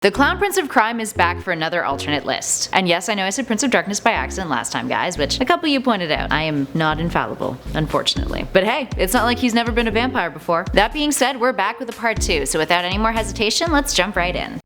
The Clown Prince of Crime is back for another alternate list. And yes, I know I said Prince of Darkness by accident last time, guys, which a couple of you pointed out. I am not infallible, unfortunately. But hey, it's not like he's never been a vampire before. That being said, we're back with a part 2, so without any more hesitation, let's jump right in.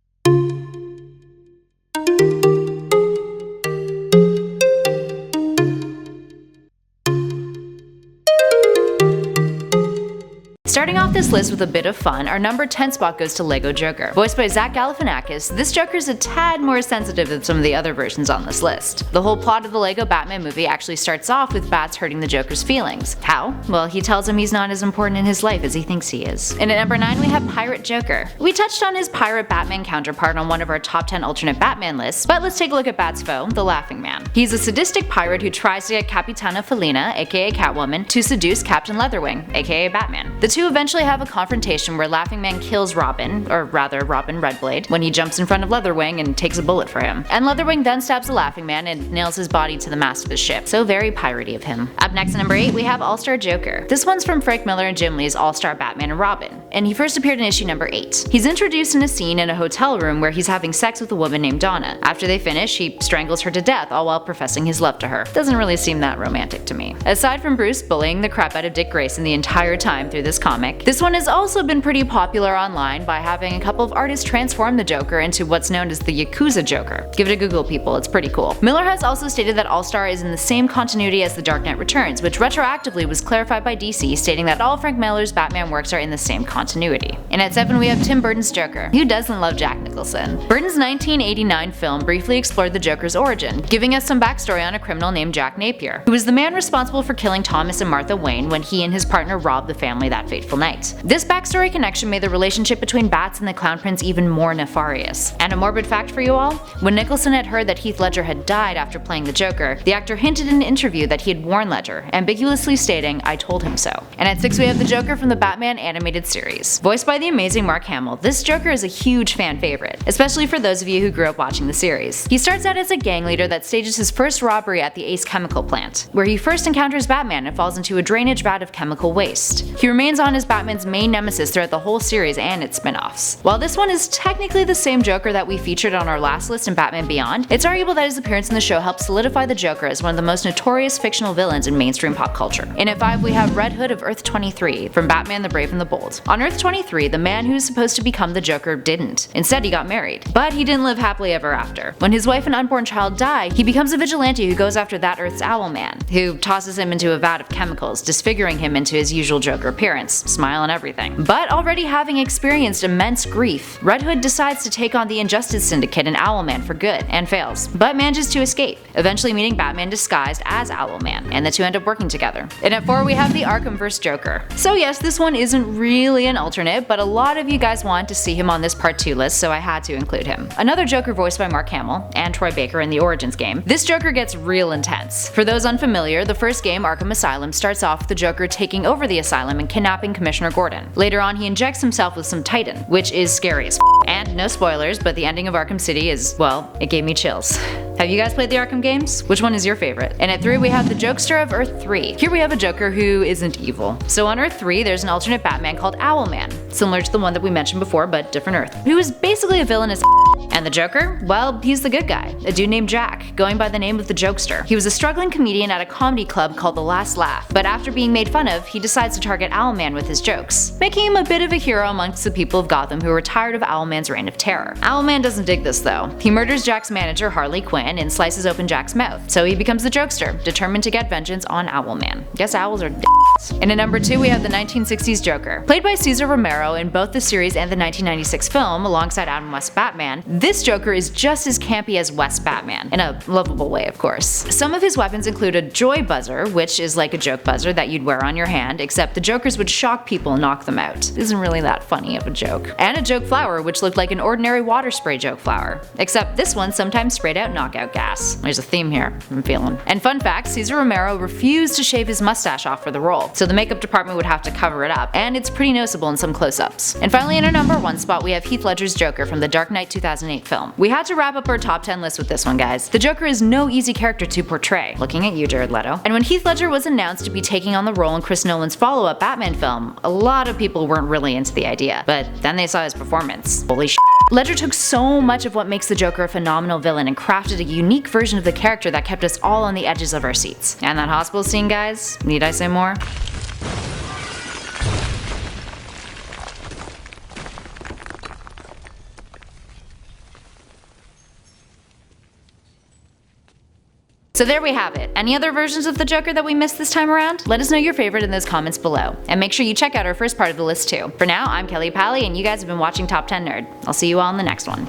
Starting off this list with a bit of fun, our number 10 spot goes to Lego Joker. Voiced by Zach Galifianakis, this Joker is a tad more sensitive than some of the other versions on this list. The whole plot of the Lego Batman movie actually starts off with Bats hurting the Joker's feelings. How? Well, he tells him he's not as important in his life as he thinks he is. And at number 9 we have Pirate Joker. We touched on his pirate Batman counterpart on one of our top 10 alternate Batman lists, but let's take a look at Bat's foe, the Laughing Man. He's a sadistic pirate who tries to get Capitana Felina, aka Catwoman, to seduce Captain Leatherwing, aka Batman. The two eventually have a confrontation where Laughing Man kills Robin, or rather Robin Redblade, when he jumps in front of Leatherwing and takes a bullet for him. And Leatherwing then stabs the Laughing Man and nails his body to the mast of his ship, so very piratey of him. Up next at number 8 we have All-Star Joker. This one's from Frank Miller and Jim Lee's All-Star Batman and Robin, and he first appeared in issue number 8. He's introduced in a scene in a hotel room where he's having sex with a woman named Donna. After they finish, he strangles her to death, all while professing his love to her. Doesn't really seem that romantic to me. Aside from Bruce bullying the crap out of Dick Grayson the entire time through this comic, this one has also been pretty popular online by having a couple of artists transform the Joker into what's known as the Yakuza Joker. Give it a Google, people, it's pretty cool. Miller has also stated that All-Star is in the same continuity as The Dark Knight Returns, which retroactively was clarified by DC, stating that all Frank Miller's Batman works are in the same continuity. And at 7 we have Tim Burton's Joker. Who doesn't love Jack Nicholson? Burton's 1989 film briefly explored the Joker's origin, giving us some backstory on a criminal named Jack Napier, who was the man responsible for killing Thomas and Martha Wayne when he and his partner robbed the family that fateful night. This backstory connection made the relationship between Bats and the Clown Prince even more nefarious. And a morbid fact for you all, when Nicholson had heard that Heath Ledger had died after playing the Joker, the actor hinted in an interview that he had warned Ledger, ambiguously stating, "I told him so." And at 6 we have the Joker from the Batman animated series. Voiced by the amazing Mark Hamill, this Joker is a huge fan favorite, especially for those of you who grew up watching the series. He starts out as a gang leader that stages his first robbery at the Ace Chemical plant, where he first encounters Batman and falls into a drainage vat of chemical waste. He remains on as Batman's main nemesis throughout the whole series and its spin-offs. While this one is technically the same Joker that we featured on our last list in Batman Beyond, it's arguable that his appearance in the show helped solidify the Joker as one of the most notorious fictional villains in mainstream pop culture. And at 5 we have Red Hood of Earth 23 from Batman the Brave and the Bold. On Earth 23, the man who's supposed to become the Joker didn't. Instead, he got married. But he didn't live happily ever after. When his wife and unborn child die, he becomes a vigilante who goes after that Earth's Owlman, who tosses him into a vat of chemicals, disfiguring him into his usual Joker appearance, smile and everything. But already having experienced immense grief, Red Hood decides to take on the Injustice Syndicate and Owlman for good, and fails, but manages to escape, eventually meeting Batman disguised as Owlman, and the two end up working together. And at 4 we have the Arkhamverse Joker. So yes, this one isn't really an alternate, but a lot of you guys want to see him on this part 2 list, so I had to include him. Another Joker voiced by Mark Hamill, and Troy Baker in the Origins game, this Joker gets real intense. For those unfamiliar, the first game, Arkham Asylum, starts off with the Joker taking over the asylum and kidnapping Commissioner Gordon. Later on, he injects himself with some Titan, which is scary as f***. And no spoilers, but the ending of Arkham City is, well, it gave me chills. Have you guys played the Arkham games? Which one is your favorite? And at 3 we have the Jokester of Earth 3. Here we have a Joker who isn't evil. So on Earth 3 there's an alternate Batman called Owlman, similar to the one that we mentioned before but different Earth, who is basically a villain as and the Joker? Well, he's the good guy, a dude named Jack, going by the name of the Jokester. He was a struggling comedian at a comedy club called The Last Laugh, but after being made fun of, he decides to target Owlman with his jokes, making him a bit of a hero amongst the people of Gotham who were tired of Owlman's reign of terror. Owlman doesn't dig this though. He murders Jack's manager Harley Quinn and slices open Jack's mouth, so he becomes the Jokester, determined to get vengeance on Owlman. Guess owls are d***s. And at number 2 we have the 1960s Joker. Played by Cesar Romero in both the series and the 1996 film alongside Adam West's Batman, this Joker is just as campy as West's Batman, in a lovable way of course. Some of his weapons include a joy buzzer, which is like a joke buzzer that you'd wear on your hand, except the Jokers would shock people and knock them out. Isn't really that funny of a joke. And a joke flower, which looked like an ordinary water spray joke flower, except this one sometimes sprayed out knockout gas. There's a theme here, I'm feeling. And fun fact, Cesar Romero refused to shave his mustache off for the role, so the makeup department would have to cover it up, and it's pretty noticeable in some close-ups. And finally in our number 1 spot we have Heath Ledger's Joker from the Dark Knight 2008 film. We had to wrap up our top 10 list with this one, guys. The Joker is no easy character to portray. Looking at you, Jared Leto. And when Heath Ledger was announced to be taking on the role in Chris Nolan's follow-up Batman film, a lot of people weren't really into the idea, but then they saw his performance. Holy shit. Ledger took so much of what makes the Joker a phenomenal villain and crafted a unique version of the character that kept us all on the edges of our seats. And that hospital scene, guys? Need I say more? So there we have it. Any other versions of the Joker that we missed this time around? Let us know your favorite in those comments below. And make sure you check out our first part of the list too. For now, I'm Kelly Pally and you guys have been watching Top 10 Nerd. I'll see you all in the next one.